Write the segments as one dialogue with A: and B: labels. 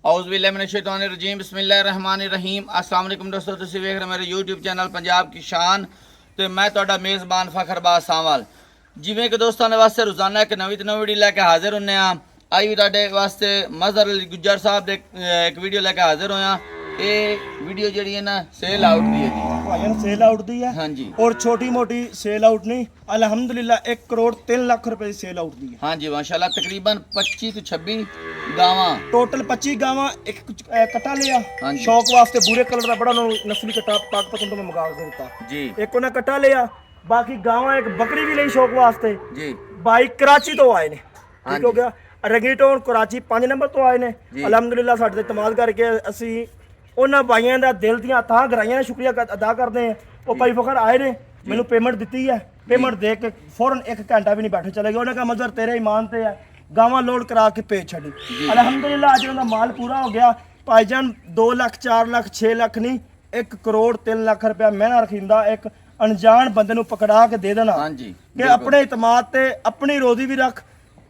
A: औज़ुबिल्लाहिमिनश्शैतानिर्रजीम बिस्मिल्लाहिर्रहमानिर्रहीम। अस्सलाम वालेकुम दोस्तों, तुसीं वेख रहे मेरे यूट्यूब चैनल पंजाब की शान तो मैं तुहाडा मेज़बान फ़खरबाज सावल। जिवें कि दोस्तों ने वास्ते रोज़ाना एक नवीं तो नवीं वीडियो लैके हाजिर होने आ। आई भी तुहाडे वास्ते मज़हर अली गुज्जर साहब दे एक वीडियो लैके हाजिर होया। ये वीडियो जिहड़ी है ना सेल आउट दी है जी।
B: भाईजान सेल आउट दी है
A: हाँ जी,
B: और छोटी मोटी सेल आउट नहीं, अल्हम्दुलिल्लाह 1 करोड़ 3 लाख रुपए की सेल आउट दी है।
A: हाँ जी माशाल्लाह। तकरीबन 25 तो 26 गावां।
B: टोटल 25 गावां, एक कट्टा लिया
A: हाँ जी
B: शौक वास्ते, भूरे कलर का बड़ा नस्ली कट्टा पाक पसंद में मंगा के दिता।
A: जी
B: एक उन्हें कट्टा लिया, बाकी गावां एक बकरी भी ली शौक वास्ते।
A: जी।
B: भाई कराची तो आए ने,
A: हाँ
B: ठीक हो
A: जी
B: गया। रंगीटोन कराची 5 नंबर तो आए ने।
A: जी।
B: अल्हम्दुलिल्लाह साडे ते इतमाद करके ਅਸੀਂ ਉਹਨਾਂ ਭਾਈਆਂ ਦਾ ਦਿਲ ਦੀਆਂ ਤਾਂ ਗਰਾਈਆਂ ਨੇ ਸ਼ੁਕਰੀਆ ਅਦਾ ਕਰਦੇ ਹਾਂ। ਉਹ ਭਾਈ ਫਖਰ ਆਏ ਨੇ, ਮੈਨੂੰ ਪੇਮੈਂਟ ਦਿੱਤੀ ਹੈ, ਪੇਮੈਂਟ ਦੇ ਕੇ ਫੌਰਨ 1 ਘੰਟਾ ਵੀ ਨਹੀਂ ਬੈਠੇ ਚਲੇ ਗਏ। ਉਹਨੇ ਕਹਾ ਮਜ਼ਰ ਤੇਰੇ ਈਮਾਨ ਤੇ ਹੈ, ਗਾਵਾਂ ਲੋਡ ਕਰਾ ਕੇ ਭੇਜ ਛੱਡੀ। ਅਲਹਮਦੁਲਿल्लाह ਅੱਜ ਉਹਦਾ ਮਾਲ ਪੂਰਾ ਹੋ ਗਿਆ। ਭਾਈਜਾਨ 2 ਲੱਖ 4 ਲੱਖ 6 ਲੱਖ ਨਹੀਂ, 1 ਕਰੋੜ 3 ਲੱਖ ਰੁਪਇਆ ਮਹਿਨਾ ਰਖਿੰਦਾ ਇੱਕ ਅਣਜਾਣ ਬੰਦੇ ਨੂੰ ਪਕੜਾ ਕੇ ਦੇ ਦੇਣਾ
A: हाँ जी
B: ਕਿ ਆਪਣੇ ਇਤਮਾਦ ਤੇ ਆਪਣੀ ਰੋਜ਼ੀ ਵੀ ਰੱਖ,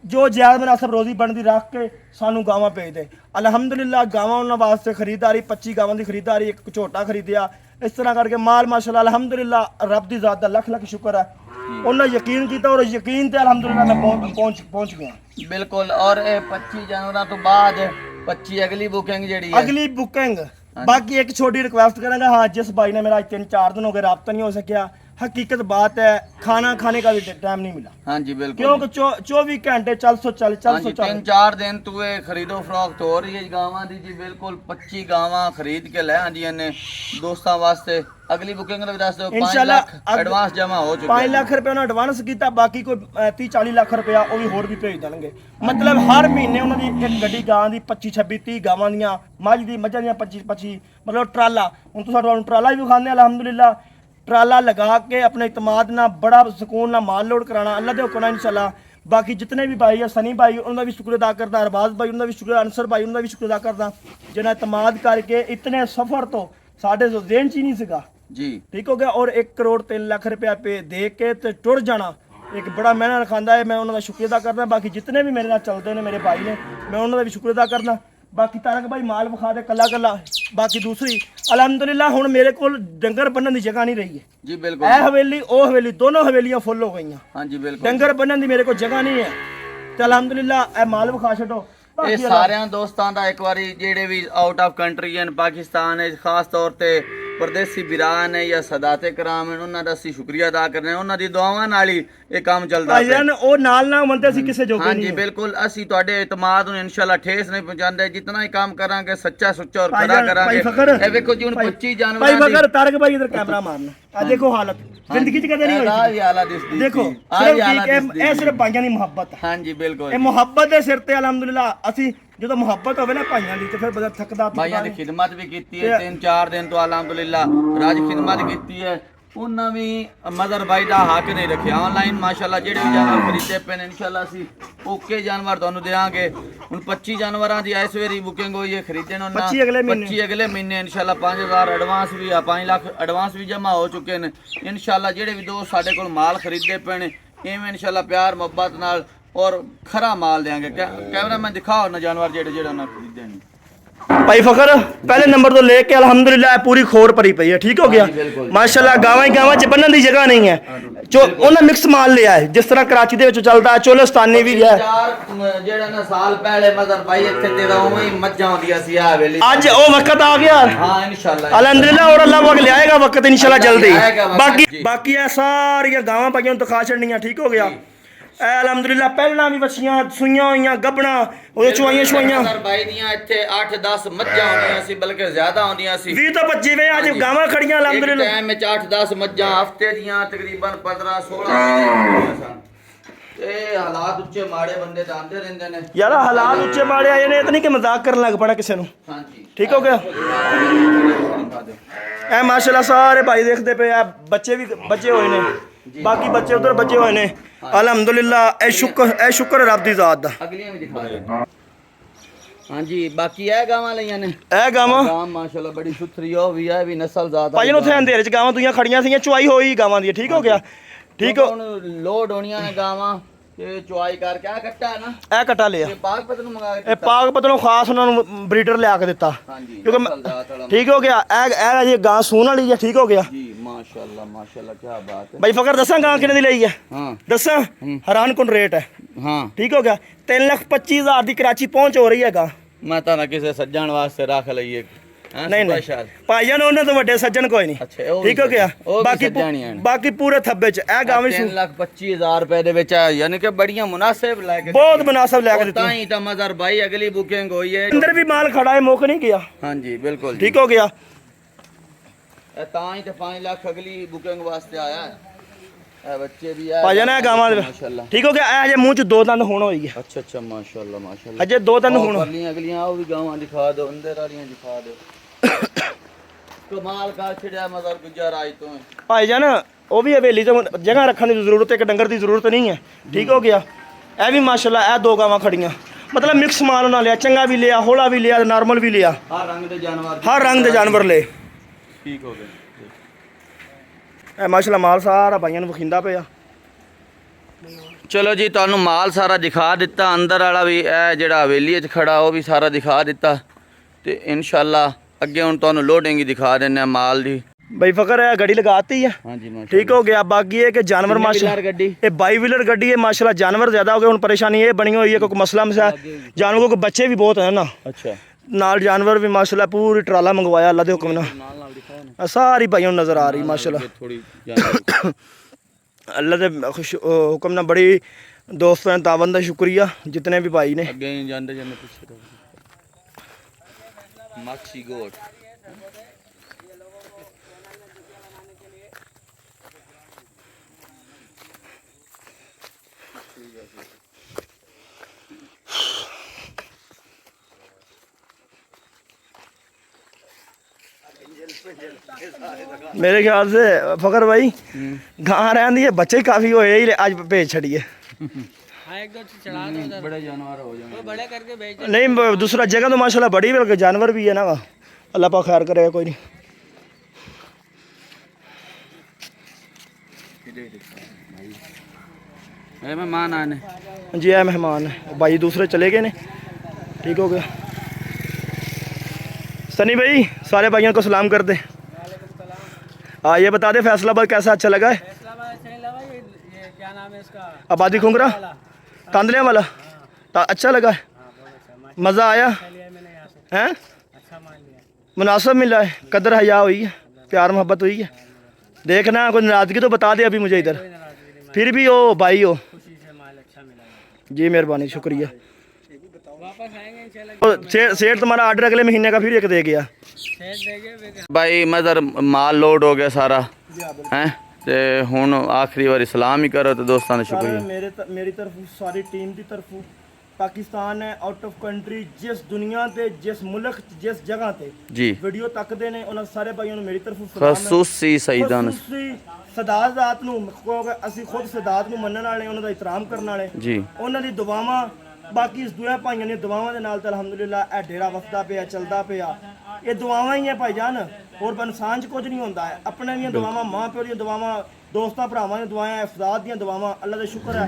B: ਜੋ ਜਾਇਜ਼ ਮੁਨਾਸਬ ਰੋਜ਼ੀ ਬਣਦੀ ਰੱਖ ਕੇ ਸਾਨੂੰ ਗਾਵਾਂ ਭੇਜ ਦੇ। ਅਲਹਮਦੁਲਿल्लाह ਗਾਵਾਂ ਉਹਨਾਂ ਵਾਸਤੇ ਖਰੀਦਦਾਰੀ 25 ਗਾਵਾਂ ਦੀ ਖਰੀਦਦਾਰੀ, ਇੱਕ ਝੋਟਾ ਖਰੀਦਿਆ। ਇਸ ਤਰ੍ਹਾਂ ਕਰਕੇ ਮਾਲ ਮਾਸ਼ਾਅੱਲਾ ਅਲਹਮਦੁਲਿल्लाह ਰੱਬ ਦੀ ਜ਼ਾਤ ਦਾ ਲੱਖ ਲੱਖ ਸ਼ੁਕਰ ਹੈ। ਉਹਨਾਂ ਯਕੀਨ ਕੀਤਾ ਔਰ ਯਕੀਨ ਤੇ ਅਲਹਮਦੁਲਿल्लाह ਮੈਂ ਪਹੁੰਚ ਗਿਆ।
A: बिल्कुल। और 25 जनवरी तो बाद 25 अगली बुकिंग ਜਿਹੜੀ ਹੈ
B: ਅਗਲੀ ਬੁਕਿੰਗ ਬਾਕੀ ਇੱਕ ਛੋਟੀ ਰਿਕੁਐਸਟ ਕਰਾਂਗਾ। हाँ, जिस भाई ने मेरा आज 3-4 दिन हो गए रब्ता नहीं हो सकिया, हकीकत बात है खाना खाने का भी टाइम नहीं मिला,
A: हाँ जी बिल्कुल।
B: क्योंकि 24 घंटे चल सो चल
A: हाँ जी 3-4 दिन तू खरीदो फरोख्त हो रही है गावां दी जी। बिल्कुल 25 गावां खरीद के ले आंदियां ने दोस्तां वास्ते। अगली बुकिंग का भी दस दो। 5 लाख एडवांस जमा हो चुके
B: 5 ਲੱਖ ਰੁਪਏ ਉਹਨਾਂ ਐਡਵਾਂਸ ਕੀਤਾ, ਬਾਕੀ ਕੋਈ 30-40 ਲੱਖ ਰੁਪਇਆ ਉਹ ਵੀ ਹੋਰ ਵੀ ਭੇਜ ਦੇਣਗੇ। ਮਤਲਬ ਹਰ ਮਹੀਨੇ ਉਹਨਾਂ ਦੀ ਇੱਕ ਗੱਡੀ ਗਾਂ ਦੀ 25-26-30 ਗਾਵਾਂ ਦੀਆਂ, ਮੱਝ ਦੀ ਮੱਝਾਂ ਦੀਆਂ 25-25 ਮਤਲਬ ਟਰਾਲਾ। ਹੁਣ ਤੁਸੀਂ ਤੁਹਾਨੂੰ ਟਰਾਲਾ ਵੀ ਵਿਖਾਉਂਦੇ ਅਲਹਮਦੁਲਿल्लाह। ਟਰਾਲਾ ਲਗਾ ਕੇ ਆਪਣੇ ਇਤਮਾਦ ਨਾਲ ਬੜਾ ਸਕੂਨ ਨਾਲ ਮਾਲ ਲੋਡ ਕਰਾਣਾ ਅੱਲਾ ਦੇ ਹੁਕਮ ਨਾਲ ਇਨਸ਼ਾਅੱਲਾ। ਬਾਕੀ ਜਿਤਨੇ ਵੀ ਭਾਈ ਆ, ਸਨੀ ਭਾਈ ਉਹਨਾਂ ਦਾ ਵੀ ਸ਼ੁਕਰ ਅਦਾ ਕਰਦਾ, ਅਰਬਾਜ਼ ਭਾਈ ਉਹਨਾਂ ਦਾ ਵੀ ਸ਼ੁਕਰ, ਅਨਸਰ ਭਾਈ ਉਹਨਾਂ ਦਾ ਵੀ ਸ਼ੁਕਰ ਅਦਾ ਕਰਦਾ ਜਿਹਨਾਂ ਇਤਮਾਦ ਕਰਕੇ ਇਤਨੇ ਸਫ਼ਰ ਤੋਂ ਸਾਡੇ ਜ਼ੇਨ ਚ ਹੀ ਨਹੀਂ ਸੀਗਾ
A: जी।
B: ठीक हो गया। और 1 करोड़ 3 लाख रुपया पे दे के ते टुर जाना एक बड़ा महना रखांदा है। मैं उन्होंने शुक्रिया अदा करदा। बाकी जितने भी मेरे नाल चलते हैं मेरे भाई ने, मैं उन्होंने भी शुक्रिया अदा करदा। बाकी तारक भाई माल विखा दे कला कला। बाकी दूसरी अलहमदुलिल्लाह हुण मेरे को डंगर बन्नण दी जगह नहीं रही है
A: जी बिल्कुल।
B: ए हवेली ओ हवेली दोनों हवेलियां फुल हो गई।
A: हाँ जी बिल्कुल।
B: डंगर बन्नण दी मेरे को जगह नहीं है ते अलहमदुलिल्लाह ए माल विखा छड्डो।
A: ਇਹ ਸਾਰਿਆਂ ਦੋਸਤਾਂ ਦਾ ਇੱਕ ਵਾਰੀ ਜਿਹੜੇ ਵੀ ਆਊਟ ਆਫ ਕੰਟਰੀ ਹਨ, ਪਾਕਿਸਤਾਨ ਹੈ, ਖਾਸ ਤੌਰ ਤੇ ਪਰਦੇਸੀ ਵੀਰਾਂ ਨੇ ਜਾਂ ਸਦਾਤੇ ਕਰਾਮ ਹਨ, ਉਹਨਾਂ ਦਾ ਅਸੀਂ ਸ਼ੁਕਰੀਆ ਅਦਾ ਕਰਨੇ। ਉਹਨਾਂ ਦੀ ਦੁਆਵਾਂ ਨਾਲ ਹੀ ਇਹ ਕੰਮ ਚੱਲਦਾ ਹੈ।
B: ਭਾਈਜਾਨ ਉਹ ਨਾਲ ਨਾ ਮੰਨਦੇ ਸੀ ਕਿਸੇ ਜੋਗੇ
A: हाँ
B: ਨਹੀਂ
A: जी
B: ਹੈ।
A: बिल्कुल। ਅਸੀਂ ਤੁਹਾਡੇ ਇਤਮਾਦ ਨੂੰ ਇਨਸ਼ਾਅੱਲਾ ਠੇਸ ਨਹੀਂ ਪਹੁੰਚਾਉਂਦੇ। ਜਿਤਨਾ ਹੀ ਕੰਮ ਕਰਾਂਗੇ ਸੱਚਾ ਸੁੱਚਾ ਔਰ ਖਰਾ
B: ਭਾਈ
A: ਕਰਾਂਗੇ।
B: ਫਖਰ
A: ਇਹ ਵੇਖੋ ਜੀ ਹੁਣ 25
B: भाई
A: ਜਨਵਰੀ
B: फखर तारक भाई इधर कैमरा मारना। आ देखो हालत जिंदगी च कदे नहीं होई थी। देखो सिर्फ ये सिर्फ भाइयों की मोहब्बत है।
A: हाँ जी बिल्कुल।
B: ये मोहब्बत दे सिर ते अल्हम्दुलिल्लाह ਅਸੀਂ ਜਦੋਂ ਮੁਹੱਬਤ ਹੋਵੇ ਨਾ ਭਾਈਆਂ ਦੀ ਤੇ ਫਿਰ ਬੰਦਾ ਥੱਕਦਾ
A: ਭਾਈਆਂ ਦੀ ਖਿਦਮਤ ਵੀ ਕੀਤੀ ਹੈ 3-4 ਦਿਨ ਤੋਂ ਅਲਹਮਦੁਲਿल्लाह ਰਾਜ ਖਿਦਮਤ ਕੀਤੀ ਹੈ। ਉਹਨਾਂ ਵੀ ਮਦਰ ਬਾਈ ਦਾ ਹੱਕ ਨਹੀਂ ਰੱਖਿਆ। ਆਨਲਾਈਨ ਮਾਸ਼ਾਅੱਲਾ ਜਿਹੜੇ ਵੀ ਜਾਨਵਰ ਖਰੀਦੇ ਪਏ ਨੇ ਇਨਸ਼ਾਅੱਲਾ ਅਸੀਂ ਓਕੇ ਜਾਨਵਰ ਤੁਹਾਨੂੰ ਦੇਵਾਂਗੇ। ਹੁਣ 25 ਜਾਨਵਰਾਂ ਦੀ ਇਸ ਵੇਰੀ ਬੁਕਿੰਗ ਹੋਈ ਹੈ, ਖਰੀਦਣ ਉਹਨਾਂ 25 ਅਗਲੇ ਮਹੀਨੇ ਇਨਸ਼ਾਅੱਲਾ 5000 ਐਡਵਾਂਸ ਵੀ ਆ, 5 ਲੱਖ ਐਡਵਾਂਸ ਵੀ ਜਮ੍ਹਾਂ ਹੋ ਚੁੱਕੇ ਨੇ ਇਨਸ਼ਾਅੱਲਾ। ਜਿਹੜੇ ਵੀ ਦੋਸਤ ਸਾਡੇ ਕੋਲ ਮਾਲ ਖਰੀਦਦੇ ਪਏ ਨੇ ਇਵੇਂ ਇਨਸ਼ਾਅੱਲਾ ਪਿਆਰ ਮੁਹੱਬਤ ਨਾਲ और खरा माल देंगे। कैमरा मैन दिखाओ ना जानवर जेड़े जेड़े ना खरीदे ने।
B: भाई फखर पहले नंबर तो लेके अल्हम्दुलिल्लाह पूरी खोर भरी पई है, ठीक हो गया माशाल्लाह। गावां ही गावां च बन्नण दी जगह नहीं है जो उन्हें मिक्स माल लिया है जिस तरह कराची दे विच चलदा है। चोलिस्तानी भी है।
A: जेड़ा ना साल पहले मदर भाई इत्थे ते उवें ही मज्जां होंदियां सी आ वेले।
B: आज ओ वक्त आ गया
A: हां इंशाल्लाह
B: अल्हम्दुलिल्लाह। और अल्लाह वक्त ले आएगा वक्त इंशाल्लाह जल्दी। बाकी ये सारी गावां पाइयां तो खा छड़नियां, ठीक हो गया अल्हम्दुलिल्लाह। पहला भी बच्चियां सुइयां होइयां गबना ओदे चुआइयां छुआइयां
A: मदर भाई दियां इत्थे 8-10 मज्जां होंदियां सी, बल्कि ज्यादा होंदियां सी।
B: 20 तो 25 वे आज गावां खड़ियां अल्हम्दुलिल्लाह।
A: टाइम में 8-10 मज्जां हफ्ते दियां तकरीबन 15-16 होंदियां सन। ते हालात उच्चे माड़े बंदे ते आंदे रहंदे ने
B: यार। हालात उच्चे माड़े आए ने, इतनी कि मजाक करन लग पड़ा किसी नु।
A: हां जी
B: ठीक हो गया ए माशाल्लाह। सारे भाई देखते पे बच्चे भी बच्चे हुए ने, बाकी बच्चे उधर बच्चे हुए ने अल्हम्दुलिल्लाह। ए शुक्र रब दी जात दा।
A: अगलियां भी दिखा दे। हाँ जी बाकी है गावां लईयां ने
B: ए गावां
A: माशाल्लाह बड़ी सुथरी हो भी है भी नस्ल ज़्यादा।
B: भाई उथे अंधेरे च गावां दुइयां खड़ियां सी, चुआई होई गावां दी, ठीक हो गया। ठीक हो
A: लोड होनियां ने गावां ਤੇ ਚੁਆਈ ਕਰਕੇ ਆ ਕੱਟਾ ਹੈ ਨਾ,
B: ਇਹ ਕਟਾ ਲਿਆ।
A: ਇਹ ਪਾਗਪਤ ਨੂੰ ਮੰਗਾ ਕੇ
B: ਇਹ ਪਾਗਪਤ ਨੂੰ ਖਾਸ ਉਹਨਾਂ ਨੂੰ ਬਰੀਡਰ ਲਿਆ ਕੇ ਦਿੱਤਾ
A: ਹਾਂਜੀ
B: ਕਿਉਂਕਿ
A: ਨਸਲ ਜ਼ਾਤ ਵਾਲਾ।
B: ਠੀਕ ਹੋ ਗਿਆ। ਇਹ ਜੀ ਗਾਂ ਸੂਣ ਵਾਲੀ ਹੈ, ਠੀਕ ਹੋ ਗਿਆ
A: ਜੀ ਮਾਸ਼ਾਅੱਲਾ ਕੀ ਬਾਤ ਹੈ।
B: ਬਾਈ ਫਕਰ ਦੱਸਾਂ ਗਾਂ ਕਿੰਨੇ ਦੀ ਲਈ ਹੈ?
A: ਹਾਂ
B: ਦੱਸਾਂ ਹੈਰਾਨ ਕੁਨ ਰੇਟ ਹੈ।
A: ਹਾਂ
B: ਠੀਕ ਹੋ ਗਿਆ 3,25,000 ਦੀ ਕਰਾਚੀ ਪਹੁੰਚ ਹੋ ਰਹੀ ਹੈ ਗਾਂ।
A: ਮੈਂ ਤਾਂ ਨਾ ਕਿਸੇ ਸੱਜਣ ਵਾਸਤੇ ਰੱਖ ਲਈਏ।
B: ਨਹੀਂ ਭਾਈਜਾਨ ਉਹਨਾਂ ਤੋਂ ਵੱਡੇ ਸੱਜਣ ਕੋਈ ਨਹੀਂ।
A: ਅੱਛਾ
B: ਠੀਕ ਹੋ ਗਿਆ। ਬਾਕੀ ਪੂਰੇ ਥੱਬੇ ਚ ਇਹ ਗਾਂ ਵੀ
A: 3,25,000 ਰੁਪਏ ਦੇ ਵਿੱਚ ਹੈ, ਯਾਨੀ ਕਿ ਬੜੀਆਂ ਮੁਨਾਸਿਬ ਲੈ ਕੇ
B: ਬਹੁਤ ਮੁਨਾਸਬ ਲੈ ਕੇ ਦਿੱਤੀ।
A: ਤਾਂ ਹੀ ਤਾਂ ਮਜ਼ਰ ਭਾਈ ਅਗਲੀ ਬੁਕਿੰਗ ਹੋਈ ਹੈ।
B: ਅੰਦਰ ਵੀ ਮਾਲ ਖੜਾ ਹੈ, ਮੁੱਕ ਨਹੀਂ ਗਿਆ।
A: ਹਾਂਜੀ ਬਿਲकुल
B: ਠੀਕ ਹੋ ਗਿਆ।
A: ਇਹ ਤਾਂ ਹੀ ਤੇ 5 ਲੱਖ ਅਗਲੀ ਬੁਕਿੰਗ ਵਾਸਤੇ ਆਇਆ ਹੈ। ਇਹ ਬੱਚੇ ਵੀ ਆ
B: ਭਾਈਜਾਨ ਇਹ ਗਾਵਾਂ ਦੇ
A: ਮਾਸ਼ਾਅੱਲਾ।
B: ਠੀਕ ਹੋ ਗਿਆ। ਇਹ ਅਜੇ ਮੂੰਹ ਚ 2 ਦੰਦ ਹੋਣ ਹੋਈ ਹੈ।
A: ਅੱਛਾ ਮਾਸ਼ਾਅੱਲਾ
B: ਅਜੇ 2 ਦੰਦ ਹੋਣ।
A: ਪਰਲੀਆਂ ਅਗਲੀਆਂ ਉਹ ਵੀ ਗਾਵਾਂ ਦਿਖਾ ਦਿਓ, ਅੰਦਰ ਵਾਲੀਆਂ ਦਿਖਾ ਦਿਓ। ਕਮਾਲ ਕਰ ਛੜਿਆ ਮਜ਼ਰ ਗੁਜਰ ਆਈ ਤੋਂ
B: ਭਾਈਜਾਨ ਉਹ ਵੀ ਹਵੇਲੀ ਤੋਂ ਜਗ੍ਹਾ ਰੱਖਣ ਦੀ ਜ਼ਰੂਰਤ ਹੈ, ਇੱਕ ਡੰਗਰ ਦੀ ਜ਼ਰੂਰਤ ਨਹੀਂ ਹੈ। ਠੀਕ ਹੋ ਗਿਆ। ਇਹ ਵੀ ਮਾਸ਼ਾਅੱਲਾ ਇਹ 2 ਗਾਵਾਂ ਖੜੀਆਂ, ਮਤਲਬ ਮਿਕਸ ਮਾਲ ਉਹਨਾਂ ਲਿਆ, ਚੰਗਾ ਵੀ ਲਿਆ, ਹੋਲਾ ਵੀ ਲਿਆ, ਨਾਰਮਲ ਵੀ ਲਿਆ,
A: ਹਰ ਰੰਗ ਦੇ ਜਾਨਵਰ
B: ਲਏ।
A: ਠੀਕ ਹੋ ਗਏ।
B: ਇਹ ਮਾਸ਼ਾਅੱਲਾ ਮਾਲ ਸਾਰਾ ਭਾਈਆਂ ਨੂੰ ਵਖਿੰਦਾ ਪਿਆ।
A: ਚਲੋ ਜੀ ਤੁਹਾਨੂੰ ਮਾਲ ਸਾਰਾ ਦਿਖਾ ਦਿੱਤਾ, ਅੰਦਰ ਵਾਲਾ ਵੀ ਇਹ ਜਿਹੜਾ ਹਵੇਲੀ 'ਚ ਖੜਾ ਉਹ ਵੀ ਸਾਰਾ ਦਿਖਾ ਦਿੱਤਾ ਤੇ ਇਨਸ਼ਾਅੱਲਾ ਅੱਗੇ ਹੁਣ ਤੁਹਾਨੂੰ ਲੋਡਿੰਗ ਹੀ ਦਿਖਾ ਦਿੰਨੇ ਆ ਮਾਲ ਦੀ।
B: ਬਈ ਫਕਰ ਇਹ ਗੱਡੀ ਲਗਾਤੀ ਹੈ।
A: ਹਾਂਜੀ ਮਾਸ਼ਾਅੱਲਾ
B: ਠੀਕ ਹੋ ਗਿਆ। ਬਾਕੀ ਇਹ ਕਿ ਜਾਨਵਰ ਮਾਸ਼ਾਅੱਲਾ
A: ਗੱਡੀ
B: ਇਹ 22 ਵੀਲਰ ਗੱਡੀ ਹੈ ਮਾਸ਼ਾਅੱਲਾ। ਜਾਨਵਰ ਜ਼ਿਆਦਾ ਹੋ ਗਏ, ਹੁਣ ਪਰੇਸ਼ਾਨੀ ਇਹ ਬਣੀ ਹੋਈ ਹੈ ਕੋਈ ਮਸਲਾ ਜਾਨਵरों को ਬੱਚੇ ਵੀ ਬਹੁਤ ਹੈ ਨਾ,
A: ਅੱਛਾ
B: ਨਾਲ ਜਾਨਵਰ ਵੀ ਮਾਸ਼ਾਅੱਲਾ ਪੂਰੀ ਟਰਾਲਾ ਮੰਗਵਾਇਆ ਅੱਲਾ ਦੇ ਹੁਕਮ ਨਾਲ।
A: ਨਾਲ ਦਿਖਾਓ ਨਾ
B: ਸਾਰੀ ਭਾਈਆਂ ਨੂੰ ਨਜ਼ਰ ਆ ਰਹੀ ਮਾਸ਼ਾਅੱਲਾ
A: ਥੋੜੀ ਜਾਨਵਰ
B: ਅੱਲਾ ਦੇ ਹੁਕਮ ਨਾਲ। ਬੜੀ ਦੋਸਤਾਂ ਨੇ ਤਾਵਨ ਦਾ ਸ਼ੁਕਰੀਆ ਜਿਤਨੇ ਵੀ ਭਾਈ ਨੇ।
A: ਅੱਗੇ ਜਾਂਦੇ ਜਾਂਦੇ ਪਿੱਛੇ ਮੱਛੀ ਗੋਟ
B: मेरे ख्याल से फकर भाई गां रहती है बच्चे काफी होए ही आज भेज छड़िए।
A: बड़े जानवर हो जाएंगे,
C: बड़े करके भेज
B: नहीं दूसरा जगह तो माशाल्लाह बड़ी बल्कि जानवर भी है ना, अल्लाह पाक खैर करेगा कोई नहीं।
A: मेहमान आने
B: जी है मेहमान है भाई, दूसरे चले गए ने। ठीक हो गया। सनी भाई सारे भाइयों को सलाम कर दे। हाँ ये बता दे फैसलाबाद कैसा अच्छा लगा है?
C: क्या नाम है इसका?
B: आबादी खुंगरा तांदलिया वाला अच्छा लगा है, मज़ा आया हैं? मुनासिब मिला है, कदर हया हुई है, प्यार मोहब्बत हुई है। देखना कोई नाराज़गी तो बता दे अभी मुझे इधर, फिर भी हो भाई हो। जी मेहरबानी शुक्रिया। सेठ तुम्हारा ऑर्डर अगले महीने का फिर एक दे गया
A: भाई। मज़र माल लोड हो गया सारा हैं ते हुण आखिरी बारी सलाम ही करो तो दोस्तों ने शुक्रिया।
B: मेरी तरफ सारी टीम की तरफ पाकिस्तान है आउट ऑफ कंट्री जिस दुनिया ते जिस मुल्क जिस जगह ते
A: जी
B: वीडियो तकदे ने उन्हां सारे भाइयों ਨੂੰ ਮੇਰੀ ਤਰਫੋਂ ਸਲਾਮ ਹੈ।
A: ਖਸੂਸੀ ਸਈਦਾਨ
B: ਸਦਾਤ ਜ਼ਾਤ ਨੂੰ ਕਿਉਂਕਿ ਅਸੀਂ ਖੁਦ ਸਦਾਤ ਨੂੰ ਮੰਨਣ ਵਾਲੇ, ਉਹਨਾਂ ਦਾ ਇਤਰਾਮ ਕਰਨ ਵਾਲੇ
A: ਜੀ।
B: ਉਹਨਾਂ ਦੀ ਦੁਆਵਾਂ ਬਾਕੀ ਇਸ ਦੁਆ ਭਾਈਆਂ ਦੀਆਂ ਦੁਆਵਾਂ ਦੇ ਨਾਲ ਤਾਂ ਅਲਹਮਦੁਲਿਲਾ ਇਹ ਡੇਰਾ ਵਸਦਾ ਪਿਆ ਚੱਲਦਾ ਪਿਆ। ਇਹ ਦੁਆਵਾਂ ਹੀ ਹੈ ਭਾਈਜਾਨ, ਹੋਰ ਇਨਸਾਨ 'ਚ ਕੁਝ ਨਹੀਂ ਹੁੰਦਾ ਹੈ। ਆਪਣੇ ਦੀਆਂ ਦੁਆਵਾਂ, ਮਾਂ ਪਿਓ ਦੀਆਂ ਦੁਆਵਾਂ, ਦੋਸਤਾਂ ਭਰਾਵਾਂ ਦੀਆਂ ਦੁਆਵਾਂ, ਅਫਰਾਦ ਦੀਆਂ ਦੁਆਵਾਂ, ਅੱਲਾ ਦਾ ਸ਼ੁਕਰ ਹੈ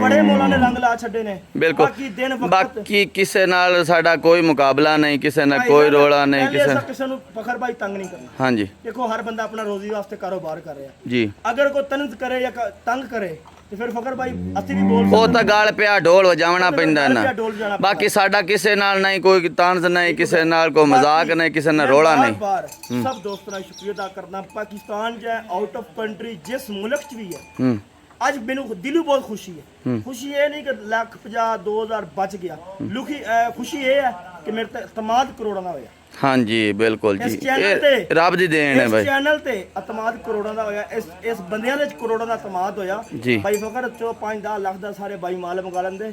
B: ਬੜੇ ਮੌਲਾ ਨੇ ਰੰਗ ਲਾ ਛੱਡੇ ਨੇ।
A: ਬਿਲਕੁਲ ਬਾਕੀ ਕਿਸੇ ਨਾਲ ਸਾਡਾ ਕੋਈ ਮੁਕਾਬਲਾ ਨਹੀਂ, ਕਿਸੇ ਨਾਲ ਕੋਈ ਰੋਲਾ ਨਹੀਂ,
B: ਕਿਸੇ ਨੂੰ ਫਖਰ ਭਾਈ ਤੰਗ ਨਹੀਂ ਕਰਨਾ।
A: ਹਾਂਜੀ
B: ਦੇਖੋ ਹਰ ਬੰਦਾ ਆਪਣਾ ਰੋਜ਼ੀ ਵਾਸਤੇ ਕਾਰੋਬਾਰ ਕਰ ਰਿਹਾ
A: ਜੀ।
B: ਅਗਰ ਕੋਈ ਤਨਜ਼ ਕਰੇ ਜਾਂ ਤੰਗ ਕਰੇ ਤੇ ਫਿਰ ਫਖਰ ਭਾਈ ਅਸੀਂ ਵੀ ਬੋਲ
A: ਉਹ ਤਾਂ ਗਾਲ ਪਿਆ ਢੋਲ ਵਜਾਉਣਾ ਪੈਂਦਾ ਨਾ। ਬਾਕੀ ਸਾਡਾ ਕਿਸੇ ਨਾਲ ਨਹੀਂ ਕੋਈ ਤੰਜ਼ ਨਹੀਂ, ਕਿਸੇ ਨਾਲ ਕੋਈ ਮਜ਼ਾਕ ਨਹੀਂ, ਕਿਸੇ ਨਾਲ ਰੋਲਾ ਨਹੀਂ।
B: ਸਭ ਦੋਸਤਾਂ ਦਾ ਸ਼ੁਕਰੀਆ ਅਦਾ ਕਰਦਾ। ਪਾਕਿਸਤਾਨ ਜਾਂ ਆਊਟ ਆਫ ਕੰਟਰੀ ਜਿਸ ਮੁਲਕ 'ਚ ਵੀ ਹੈ ਅੱਜ ਮੈਨੂੰ ਦਿਲੋਂ ਬਹੁਤ ਖੁਸ਼ੀ ਹੈ। ਖੁਸ਼ੀ ਇਹ ਨਹੀਂ ਕਿ ਲੱਖ 50 2000 ਬਚ ਗਿਆ, ਖੁਸ਼ੀ ਇਹ ਹੈ ਕਿ ਮੇਰੇ ਤੇ ਇਤਮਾਦ ਕਰੋੜਾਂ ਦਾ ਹੋਇਆ।
A: ਹਾਂਜੀ ਬਿਲकुल ਜੀ, ਇਹ ਰੱਬ ਦੀ ਦੇਣ ਹੈ ਭਾਈ।
B: ਇਸ ਚੈਨਲ ਤੇ ਇਤਮਾਦ ਕਰੋੜਾਂ ਦਾ ਹੋਇਆ, ਇਸ ਬੰਦਿਆਂ ਦੇ ਕਰੋੜਾਂ ਦਾ ਇਤਮਾਦ ਹੋਇਆ ਭਾਈ ਫਕਰ। 5-10 ਲੱਖ ਦਾ ਸਾਰੇ ਭਾਈ ਮਾਲ ਮੰਗਾ ਲੈਂਦੇ,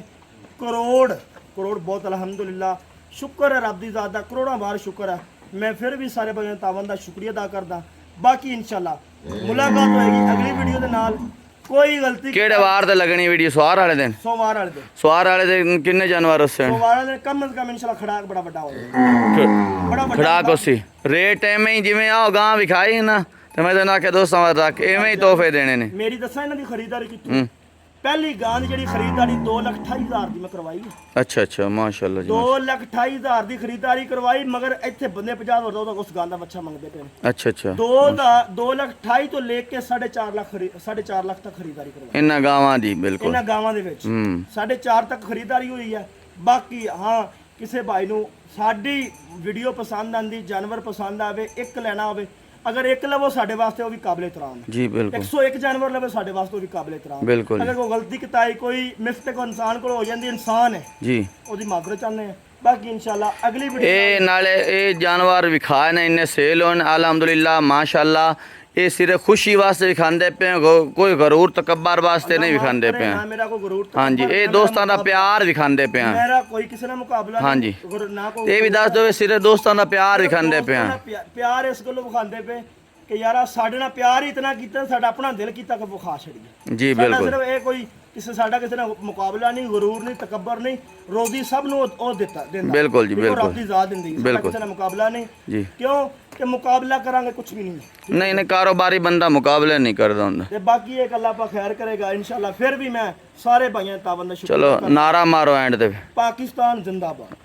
B: ਕਰੋੜ ਬਹੁਤ ਅਲਹਮਦੁਲਿਲਾ ਸ਼ੁਕਰ ਹੈ ਰੱਬ ਦੀ ਜ਼ਾਤ ਦਾ, ਕਰੋੜਾਂ ਬਾਰ ਸ਼ੁਕਰ ਹੈ। ਮੈਂ ਫਿਰ ਵੀ ਸਾਰੇ ਭਾਈਆਂ ਤਾਵਨ ਦਾ ਸ਼ੁਕਰੀਆ ਅਦਾ ਕਰਦਾ। ਬਾਕੀ ਇਨਸ਼ਾਅੱਲਾ ਮੁਲਾਕਾਤ ਹੋਏਗੀ ਅਗਲੀ ਵੀਡੀਓ ਦੇ ਨਾਲ। ਕੋਈ ਗਲਤੀ
A: ਕਿਹੜੇ ਵਾਰ ਤੇ ਲੱਗਣੀ ਵੀਡੀਓ? ਸਵਾਰ ਵਾਲੇ ਦਿਨ?
B: ਸੋਮਵਾਰ ਵਾਲੇ ਦਿਨ।
A: ਸਵਾਰ ਵਾਲੇ ਦਿਨ ਕਿੰਨੇ ਜਾਨਵਰ ਉਸੇ?
B: ਸੋਮਵਾਰ ਵਾਲੇ ਦਿਨ ਕਮ ਸੇ ਕਮ ਇਨਸ਼ਾਅੱਲਾ ਖੜਾਕ ਬੜਾ ਵੱਡਾ ਹੋਵੇ, ਬੜਾ ਵੱਡਾ
A: ਖੜਾਕ ਉਸੇ ਰੇਟ ਐਵੇਂ ਹੀ ਜਿਵੇਂ ਆਹ ਗਾਂ ਵਿਖਾਈ ਨਾ ਤੇ ਮੈਂ ਤੈਨੂੰ ਆਖਿਆ ਦੋਸਤਾਂ ਵਾਰ ਰੱਖ ਐਵੇਂ ਹੀ ਤੋਹਫੇ ਦੇਣੇ ਨੇ।
B: ਮੇਰੀ ਦੱਸਾਂ ਇਹਨਾਂ ਦੀ ਖਰੀਦਦਾਰੀ ਕੀਤੀ ਪਹਿਲੀ ਗਾਂ ਦੀ ਜਿਹੜੀ ਖਰੀਦਦਾਰੀ 2,28,000 ਦੀ ਮੈਂ ਕਰਵਾਈ ਹੈ।
A: ਅੱਛਾ ਅੱਛਾ ਮਾਸ਼ਾਅੱਲਾ ਜੀ
B: 2,28,000 ਦੀ ਖਰੀਦਦਾਰੀ ਕਰਵਾਈ, ਮਗਰ ਇੱਥੇ ਬੰਦੇ 50 ਵਰਦਾ ਉਹਦਾ ਉਸ ਗਾਂ ਦਾ ਬੱਚਾ ਮੰਗਦੇ ਪਏ ਨੇ।
A: ਅੱਛਾ ਅੱਛਾ
B: 2,28,000 ਤੋਂ ਲੈ ਕੇ 4.5 ਲੱਖ 4.5 ਲੱਖ ਤੱਕ ਖਰੀਦਦਾਰੀ ਕਰਵਾਈ
A: ਇਹਨਾਂ ਗਾਵਾਂ ਦੀ ਬਿਲਕੁਲ
B: ਇਹਨਾਂ ਗਾਵਾਂ ਦੇ ਵਿੱਚ।
A: ਹੂੰ
B: 4.5 ਤੱਕ ਖਰੀਦਦਾਰੀ ਹੋਈ ਹੈ। ਬਾਕੀ ਹਾਂ ਕਿਸੇ ਭਾਈ ਨੂੰ ਸਾਡੀ ਵੀਡੀਓ ਪਸੰਦ ਆਂਦੀ, ਜਾਨਵਰ ਪਸੰਦ ਆਵੇ, ਇੱਕ ਲੈਣਾ ਹੋਵੇ, ਅਗਰ ਇੱਕ ਲਵੋ ਸਾਡੇ ਵਾਸਤੇ ਉਹ ਵੀ ਕਾਬਲੇ ਇਤਰਾਮ ਹੈ।
A: ਜੀ ਬਿਲकुल
B: 101 ਜਾਨਵਰ ਲਵੇ ਸਾਡੇ ਵਾਸਤੇ ਉਹ ਵੀ ਕਾਬਲੇ ਇਤਰਾਮ ਹੈ।
A: ਬਿਲकुल
B: ਅਗਰ ਕੋਈ ਗਲਤੀ ਕਿਤਾਈ ਕੋਈ ਮਿਸਟੇਕ ਇਨਸਾਨ ਕੋਲ ਹੋ ਜਾਂਦੀ, ਇਨਸਾਨ ਹੈ,
A: ਜੀ
B: ਉਹਦੀ ਮਾਫੀ ਚਾਹੁੰਦੇ ਆ। ਬਾਕੀ ਇਨਸ਼ਾਅੱਲਾ ਅਗਲੀ ਵੀਡੀਓ
A: ਇਹ ਨਾਲੇ ਇਹ ਜਾਨਵਰ ਵਿਖਾਏ ਨੇ ਇੰਨੇ ਸੇਲ ਹੋਣ ਅਲਹਮਦੁਲਿल्लाह ਮਾਸ਼ਾਅੱਲਾ। ਇਹ ਸਿਰਫ ਖੁਸ਼ੀ ਵਾਸਤੇ ਵਿਖਾਉਂਦੇ ਪਏ, ਕੋਈ ਗਰੂਰ ਤਕੱਬਰ ਵਾਸਤੇ ਨਹੀਂ ਵਿਖਾਉਂਦੇ ਪਏ।
B: ਨਾ ਮੇਰਾ ਕੋਈ ਗਰੂਰ
A: ਹਾਂਜੀ ਇਹ ਦੋਸਤਾਂ ਦਾ ਪਿਆਰ ਵਿਖਾਉਂਦੇ ਪਏ।
B: ਮੇਰਾ ਕੋਈ ਕਿਸੇ ਨਾਲ ਮੁਕਾਬਲਾ
A: ਹਾਂਜੀ।
B: ਨਾ ਕੋਈ
A: ਇਹ ਵੀ ਦੱਸ ਦਿਓ ਸਿਰਫ ਦੋਸਤਾਂ ਦਾ ਪਿਆਰ ਵਿਖਾਉਂਦੇ ਪਏ।
B: ਪਿਆਰ ਇਸ ਗੱਲੋਂ ਵਿਖਾਉਂਦੇ ਪਏ ਕਿ ਯਾਰਾ ਸਾਡੇ ਨਾਲ ਪਿਆਰ ਹੀ ਇਤਨਾ ਕੀਤਾ, ਸਾਡਾ ਆਪਣਾ ਦਿਲ ਕੀਤਾ ਕਿ ਵਿਖਾ ਛੜੀਏ।
A: ਜੀ
B: ਸਾਡਾ
A: ਬਿਲकुल
B: ਸਿਰਫ ਇਹ ਕੋਈ ਸਾਡਾ ਕਿਸੇ ਨਾਲ ਮੁਕਾਬਲਾ ਨਹੀਂ, ਗਰੂਰ ਨਹੀਂ, ਤਕੱਬਰ ਨਹੀਂ। ਰੋਜ਼ੀ ਸਭ ਨੂੰ ਉਹ ਦਿੰਦਾ
A: ਬਿਲकुल ਜੀ ਬਿਲकुल
B: ਰੱਬ ਦੀ ਜ਼ਾਤ ਦਿੰਦੀ, ਸਾਡਾ ਕਿਸੇ ਨਾਲ ਮੁਕਾਬਲਾ ਨਹੀਂ।
A: ਜੀ
B: ਕਿਉਂ ਕਿ ਮੁਕਾਬਲਾ ਕਰਾਂਗੇ ਕੁਝ ਵੀ ਨਹੀਂ।
A: ਨਹੀਂ ਨਹੀਂ ਕਾਰੋਬਾਰੀ ਬੰਦਾ ਮੁਕਾਬਲੇ ਨਹੀਂ ਕਰਦਾ ਹੁੰਦਾ।
B: ਤੇ ਬਾਕੀ ਇਹ ਅੱਲਾਹ ਪਾ ਖੈਰ ਕਰੇਗਾ ਇਨਸ਼ਾਅੱਲਾ। ਫਿਰ ਵੀ ਮੈਂ ਸਾਰੇ ਭਾਈਆਂ ਤਾਬੰਦ ਦਾ ਸ਼ੁਕਰ
A: ਚਲੋ ਨਾਰਾ ਮਾਰੋ ਐਂਡ ਤੇ।
B: ਪਾਕਿਸਤਾਨ ਜ਼ਿੰਦਾਬਾਦ।